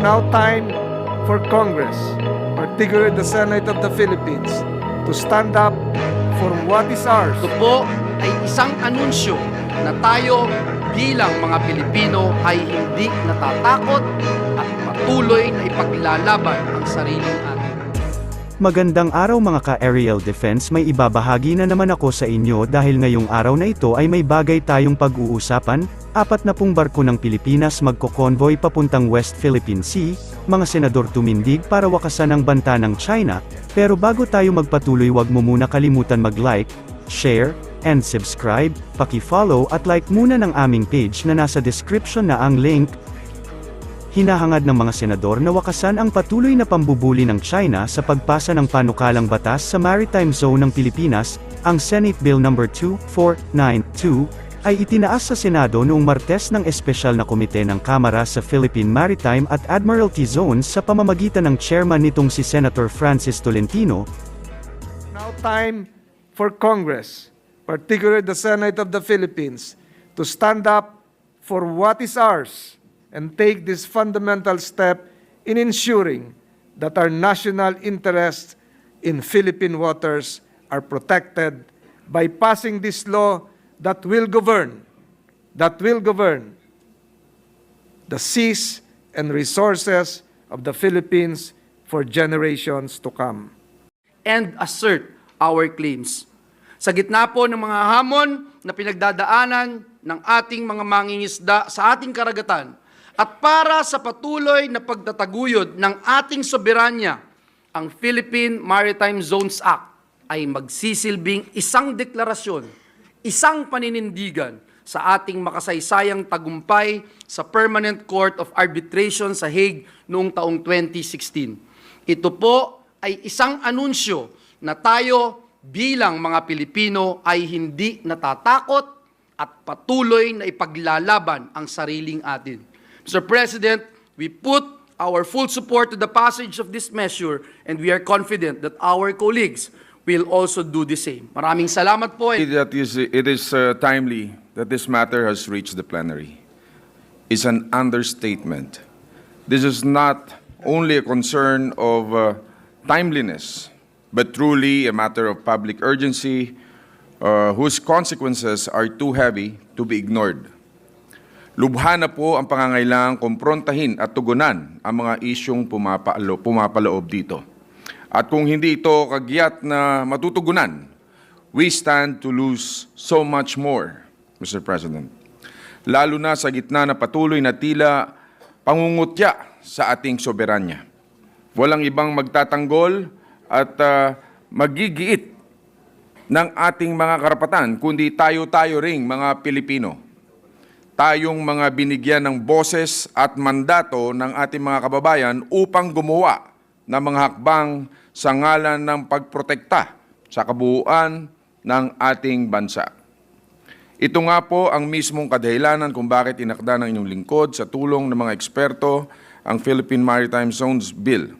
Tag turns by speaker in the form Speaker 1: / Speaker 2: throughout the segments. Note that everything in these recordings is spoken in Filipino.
Speaker 1: now time for Congress, particularly the Senate of the Philippines, to stand up for what is ours.
Speaker 2: Ito po ay isang anunsyo na tayo bilang mga Pilipino ay hindi natatakot at patuloy na ipaglalaban ang sariling atin.
Speaker 3: Magandang araw mga ka-aerial defense, may ibabahagi na naman ako sa inyo dahil ngayong araw na ito ay may bagay tayong pag-uusapan. 40 barko ng Pilipinas magko-convoy papuntang West Philippine Sea, mga senador tumindig para wakasan ang banta ng China. Pero bago tayo magpatuloy, wag mo muna kalimutan mag-like, share, and subscribe, paki-follow at like muna ng aming page na nasa description na ang link. Hinahangad ng mga senador na wakasan ang patuloy na pambubuli ng China sa pagpasa ng panukalang batas sa Maritime Zone ng Pilipinas. Ang Senate Bill No. 2492 ay itinaas sa Senado noong Martes ng espesyal na komite ng Kamara sa Philippine Maritime at Admiralty Zones sa pamamagitan ng chairman nitong si Senator Francis Tolentino.
Speaker 1: Now time for Congress, particularly the Senate of the Philippines, to stand up for what is ours and take this fundamental step in ensuring that our national interests in Philippine waters are protected by passing this law that will govern the seas and resources of the Philippines for generations to come.
Speaker 2: And assert our claims. Sa gitna po ng mga hamon na pinagdadaanan ng ating mga mangingisda sa ating karagatan, at para sa patuloy na pagtataguyod ng ating soberanya, ang Philippine Maritime Zones Act ay magsisilbing isang deklarasyon, isang paninindigan sa ating makasaysayang tagumpay sa Permanent Court of Arbitration sa Hague noong taong 2016. Ito po ay isang anunsyo na tayo bilang mga Pilipino ay hindi natatakot at patuloy na ipaglalaban ang sariling atin. Mr. President, we put our full support to the passage of this measure and we are confident that our colleagues will also do the same. Maraming salamat po.
Speaker 4: It is timely that this matter has reached the plenary. It's an understatement. This is not only a concern of timeliness, but truly a matter of public urgency whose consequences are too heavy to be ignored. Lubha na po ang pangangailangang kumprontahin at tugunan ang mga isyong pumapaloob dito. At kung hindi ito kagyat na matutugunan, we stand to lose so much more, Mr. President. Lalo na sa gitna na patuloy na tila pangungutya sa ating soberanya. Walang ibang magtatanggol at magigiit ng ating mga karapatan, kundi tayo-tayo ring mga Pilipino. Tayong mga binigyan ng boses at mandato ng ating mga kababayan upang gumawa ng mga hakbang sa ngalan ng pagprotekta sa kabuuan ng ating bansa. Ito nga po ang mismong kadahilanan kung bakit inakda ng inyong lingkod sa tulong ng mga eksperto ang Philippine Maritime Zones Bill.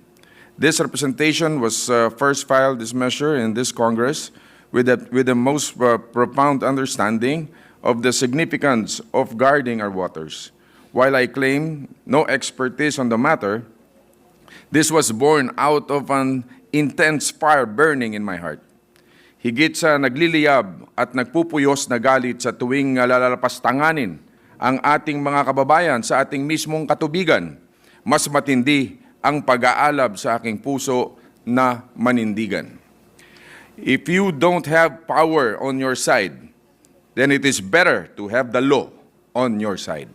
Speaker 4: This representation was first filed this measure in this Congress with the most profound understanding of the significance of guarding our waters. While I claim no expertise on the matter, this was born out of an intense fire burning in my heart. Higit sa nagliliyab at nagpupuyos na galit sa tuwing lalapastanganin ang ating mga kababayan sa ating mismong katubigan, mas matindi ang pag-aalab sa aking puso na manindigan. If you don't have power on your side, then it is better to have the law on your side.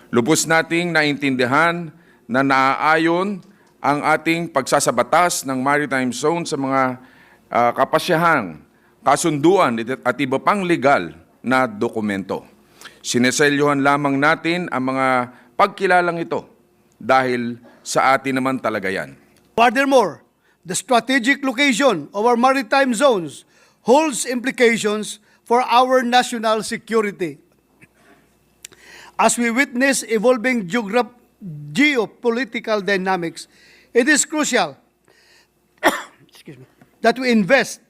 Speaker 4: Lubos nating naintindihan na naaayon ang ating pagsasabatas ng maritime zone sa mga kapasyahang, kasunduan at iba pang legal na dokumento. Sineselyohan lamang natin ang mga pagkilalang ito dahil sa atin naman talaga yan.
Speaker 5: Furthermore, the strategic location of our maritime zones holds implications for our national security. As we witness evolving geopolitical dynamics, it is crucial that we invest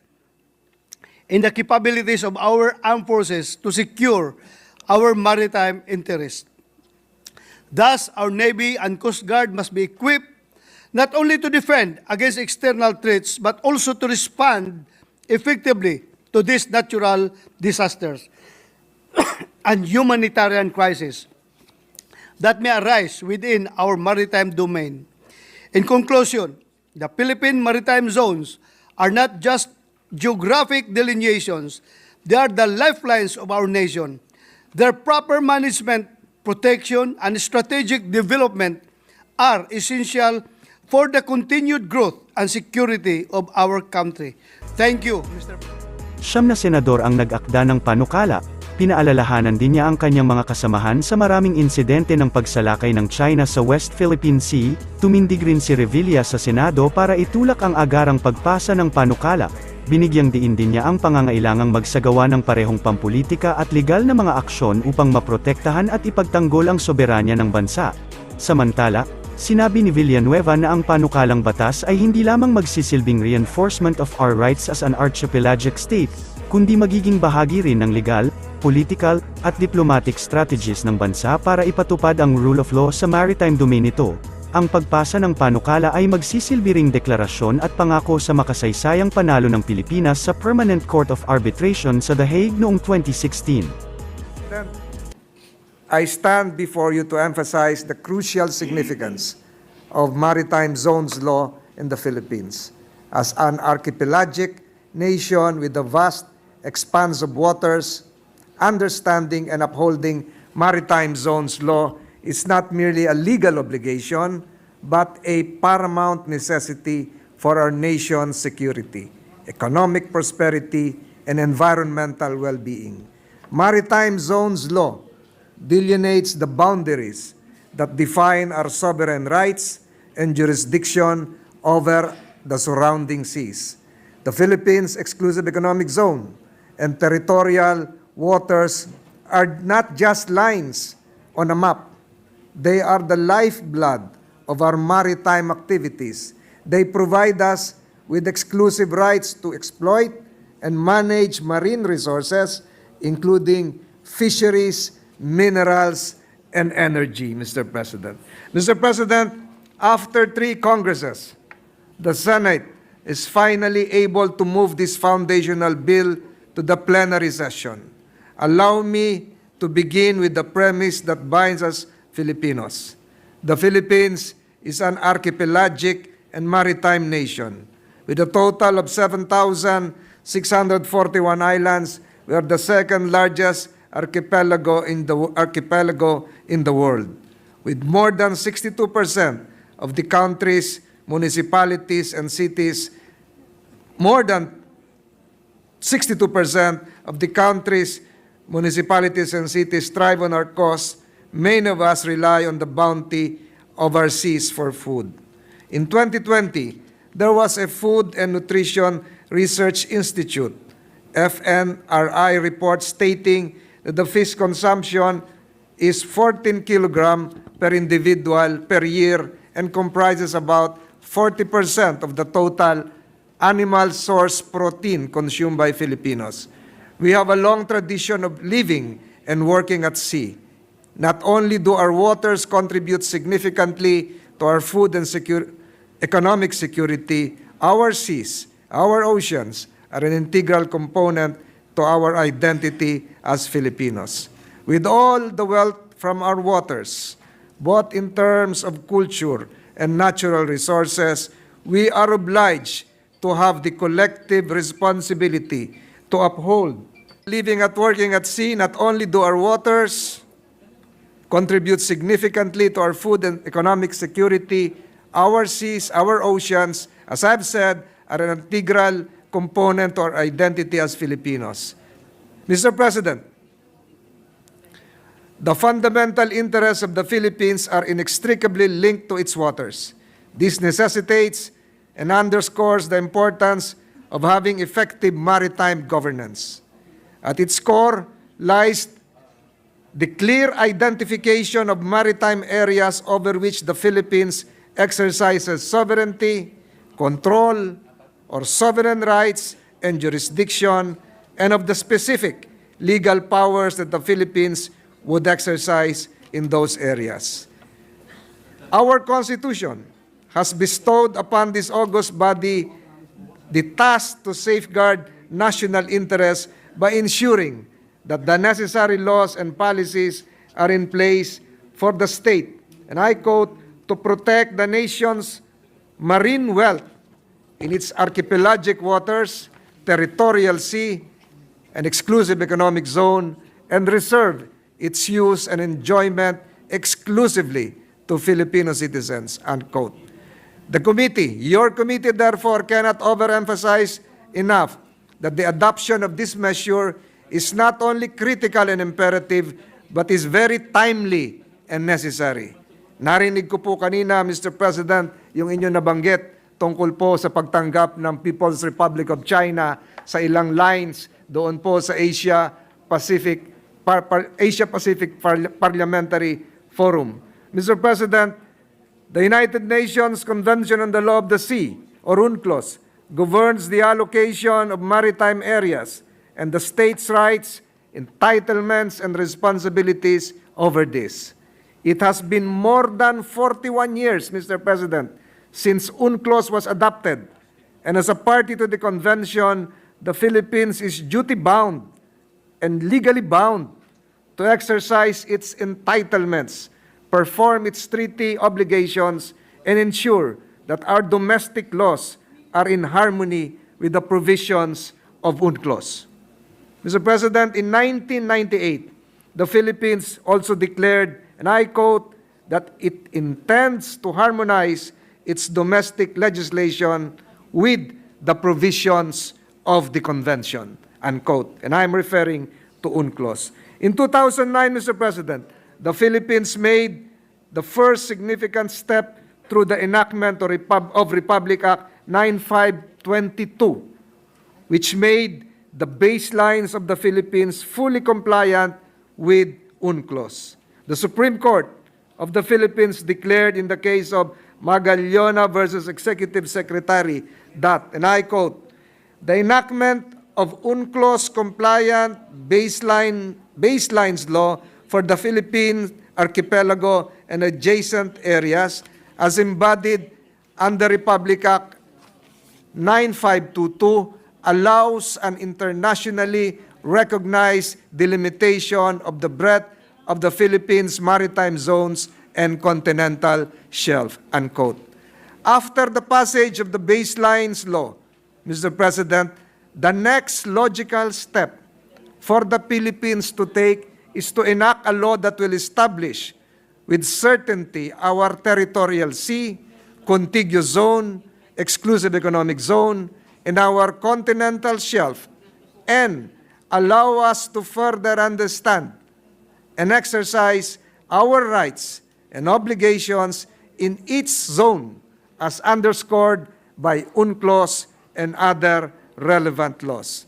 Speaker 5: in the capabilities of our armed forces to secure our maritime interests. Thus, our Navy and Coast Guard must be equipped not only to defend against external threats, but also to respond effectively to these natural disasters and humanitarian crises that may arise within our maritime domain. In conclusion, the Philippine maritime zones are not just geographic delineations, they are the lifelines of our nation. Their proper management, protection, and strategic development are essential for the continued growth and security of our country. Thank you, Mr. President.
Speaker 3: 9 na senador ang nag-akda ng panukala. Pinaalalahanan din niya ang kanyang mga kasamahan sa maraming insidente ng pagsalakay ng China sa West Philippine Sea. Tumindig rin si Revilla sa Senado para itulak ang agarang pagpasa ng panukala. Binigyang diin din niya ang pangangailangang magsagawa ng parehong pampulitika at legal na mga aksyon upang maprotektahan at ipagtanggol ang soberanya ng bansa. Samantala, sinabi ni Villanueva na ang panukalang batas ay hindi lamang magsisilbing reinforcement of our rights as an archipelagic state, kundi magiging bahagi rin ng legal, political, at diplomatic strategies ng bansa para ipatupad ang rule of law sa maritime domain nito. Ang pagpasa ng panukala ay magsisilbi ring deklarasyon at pangako sa makasaysayang panalo ng Pilipinas sa Permanent Court of Arbitration sa The Hague noong 2016.
Speaker 1: I stand before you to emphasize the crucial significance of maritime zones law in the Philippines. As an archipelagic nation with a vast expanse of waters, understanding and upholding maritime zones law is not merely a legal obligation, but a paramount necessity for our nation's security, economic prosperity, and environmental well-being. Maritime zones law delineates the boundaries that define our sovereign rights and jurisdiction over the surrounding seas. The Philippines' exclusive economic zone and territorial waters are not just lines on a map. They are the lifeblood of our maritime activities. They provide us with exclusive rights to exploit and manage marine resources, including fisheries, minerals, and energy, Mr. President. Mr. President, after 3 Congresses, the Senate is finally able to move this foundational bill to the plenary session. Allow me to begin with the premise that binds us Filipinos. The Philippines is an archipelagic and maritime nation. With a total of 7,641 islands, we are the second largest archipelago in the world. With more than 62% of the country's municipalities and cities, more than 62% of the country's municipalities and cities thrive on our coast. Many of us rely on the bounty of our seas for food. In 2020, there was a Food and Nutrition Research Institute, FNRI report stating that the fish consumption is 14 kilogram per individual per year and comprises about 40% of the total animal source protein consumed by Filipinos. We have a long tradition of living and working at sea. Not only do our waters contribute significantly to our food and economic security, our seas, our oceans are an integral component to our identity as Filipinos. With all the wealth from our waters, both in terms of culture and natural resources, we are obliged to have the collective responsibility to uphold. Living and working at sea, not only do our waters contribute significantly to our food and economic security, our seas, our oceans, as I've said, are an integral component to our identity as Filipinos. Mr. President, the fundamental interests of the Philippines are inextricably linked to its waters. This necessitates and underscores the importance of having effective maritime governance. At its core lies the clear identification of maritime areas over which the Philippines exercises sovereignty, control, or sovereign rights and jurisdiction, and of the specific legal powers that the Philippines would exercise in those areas. Our Constitution has bestowed upon this august body the task to safeguard national interests by ensuring that the necessary laws and policies are in place for the state, and I quote, to protect the nation's marine wealth in its archipelagic waters, territorial sea, and exclusive economic zone, and reserve its use and enjoyment exclusively to Filipino citizens, unquote. The committee, your committee, therefore, cannot overemphasize enough that the adoption of this measure is not only critical and imperative, but is very timely and necessary. Narinig ko po kanina, Mr. President, yung inyo nabanggit tungkol po sa pagtanggap ng People's Republic of China sa ilang lines doon po sa Asia Pacific Parliamentary Forum. Mr. President, the United Nations Convention on the Law of the Sea, or UNCLOS, governs the allocation of maritime areas and the states' rights, entitlements, and responsibilities over this. It has been more than 41 years, Mr. President, since UNCLOS was adopted, and as a party to the convention, the Philippines is duty-bound and legally bound to exercise its entitlements, perform its treaty obligations, and ensure that our domestic laws are in harmony with the provisions of UNCLOS. Mr. President, in 1998, the Philippines also declared, and I quote, that it intends to harmonize its domestic legislation with the provisions of the convention, unquote. And I'm referring to UNCLOS. In 2009, Mr. President, the Philippines made the first significant step through the enactment of Republic Act 9522, which made the baselines of the Philippines fully compliant with UNCLOS. The Supreme Court of the Philippines declared in the case of Magallona versus Executive Secretary that, and I quote, the enactment of UNCLOS compliant baselines law for the Philippine archipelago and adjacent areas as embodied under Republic Act 9522 allows an internationally recognized delimitation of the breadth of the Philippines' maritime zones and continental shelf, unquote. After the passage of the baselines law, Mr. President, the next logical step for the Philippines to take is to enact a law that will establish with certainty our territorial sea, contiguous zone, exclusive economic zone, and our continental shelf, and allow us to further understand and exercise our rights and obligations in each zone as underscored by UNCLOS and other relevant laws.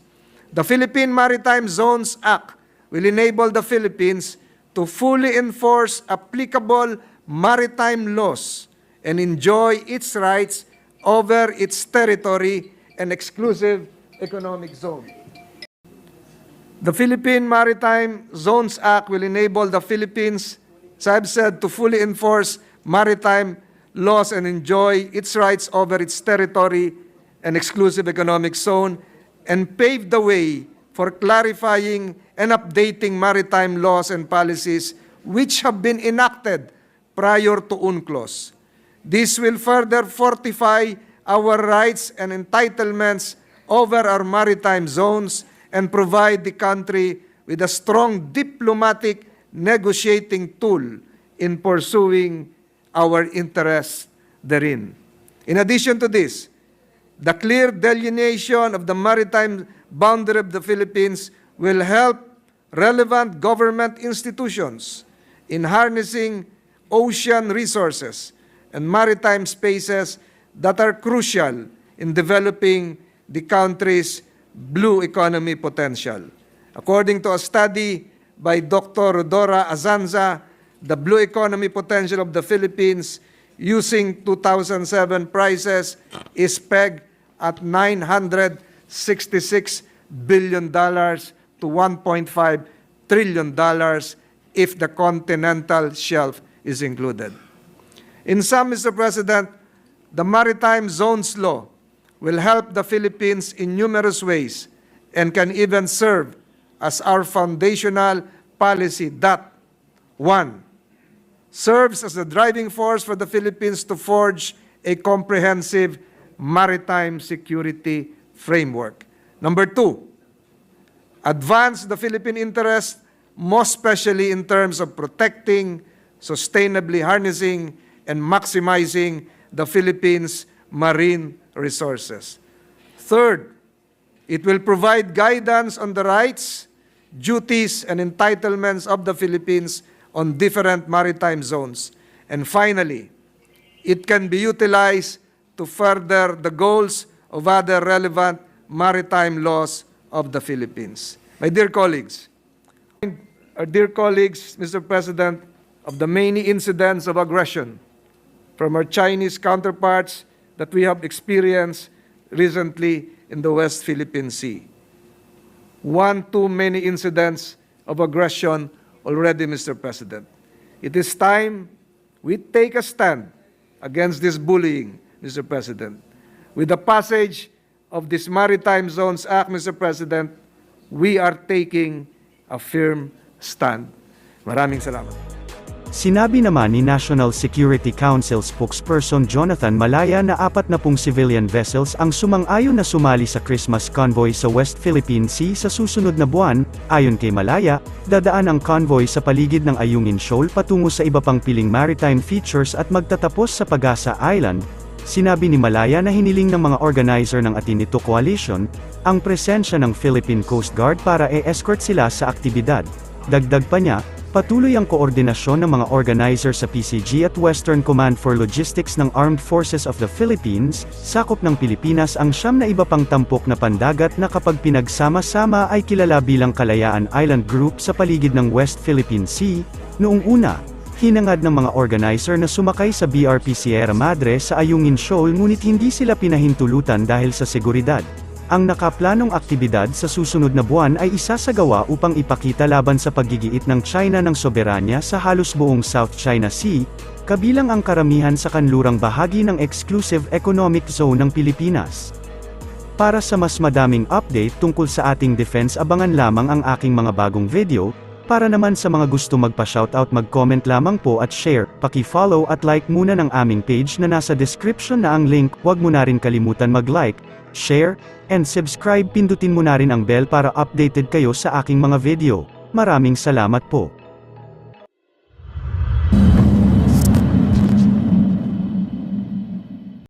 Speaker 1: The Philippine Maritime Zones Act will enable the Philippines to fully enforce applicable maritime laws and enjoy its rights over its territory and exclusive economic zone. The Philippine Maritime Zones Act will enable the Philippines, as I've said, to fully enforce maritime laws and enjoy its rights over its territory and exclusive economic zone, and pave the way for clarifying and updating maritime laws and policies which have been enacted prior to UNCLOS. This will further fortify our rights and entitlements over our maritime zones and provide the country with a strong diplomatic negotiating tool in pursuing our interests therein. In addition to this, the clear delineation of the maritime boundary of the Philippines will help relevant government institutions in harnessing ocean resources and maritime spaces that are crucial in developing the country's blue economy potential. According to a study by Dr. Rodora Azanza, the blue economy potential of the Philippines using 2007 prices is pegged at $966 billion to $1.5 trillion if the continental shelf is included. In sum, Mr. President, the Maritime Zones Law will help the Philippines in numerous ways and can even serve as our foundational policy that, 1, serves as the driving force for the Philippines to forge a comprehensive maritime security framework. Number 2, advance the Philippine interest, most especially in terms of protecting, sustainably harnessing, and maximizing the Philippines' marine resources. Third, it will provide guidance on the rights, duties, and entitlements of the Philippines on different maritime zones. And finally, it can be utilized to further the goals of other relevant maritime laws of the Philippines. My dear colleagues, Mr. President, of the many incidents of aggression from our Chinese counterparts that we have experienced recently in the West Philippine Sea. One too many incidents of aggression already, Mr. President. It is time we take a stand against this bullying, Mr. President. With the passage of this Maritime Zones Act, Mr. President, we are taking a firm stand. Maraming salamat.
Speaker 3: Sinabi naman ni National Security Council spokesperson Jonathan Malaya na 40 civilian vessels ang sumang-ayon na sumali sa Christmas convoy sa West Philippine Sea sa susunod na buwan. Ayon kay Malaya, dadaan ang convoy sa paligid ng Ayungin Shoal patungo sa iba pang piling maritime features at magtatapos sa Pag-asa Island. Sinabi ni Malaya na hiniling ng mga organizer ng Atinito Coalition ang presensya ng Philippine Coast Guard para e-escort sila sa aktibidad. Dagdag pa niya, patuloy ang koordinasyon ng mga organizer sa PCG at Western Command for Logistics ng Armed Forces of the Philippines, sakop ng Pilipinas ang 9 na iba pang tampok na pandagat na kapag pinagsama-sama ay kilala bilang Kalayaan Island Group sa paligid ng West Philippine Sea. Noong una, hinangad ng mga organizer na sumakay sa BRP Sierra Madre sa Ayungin Shoal ngunit hindi sila pinahintulutan dahil sa seguridad. Ang nakaplanong aktibidad sa susunod na buwan ay isasagawa upang ipakita laban sa paggigiit ng China ng soberanya sa halos buong South China Sea, kabilang ang karamihan sa kanlurang bahagi ng Exclusive Economic Zone ng Pilipinas. Para sa mas madaming update tungkol sa ating defense, abangan lamang ang aking mga bagong video. Para naman sa mga gusto magpa-shoutout, mag-comment lamang po at share, paki-follow at like muna ng aming page na nasa description na ang link. Huwag mo na rin kalimutan mag-like, share, and subscribe. Pindutin mo na rin ang bell para updated kayo sa aking mga video. Maraming salamat po.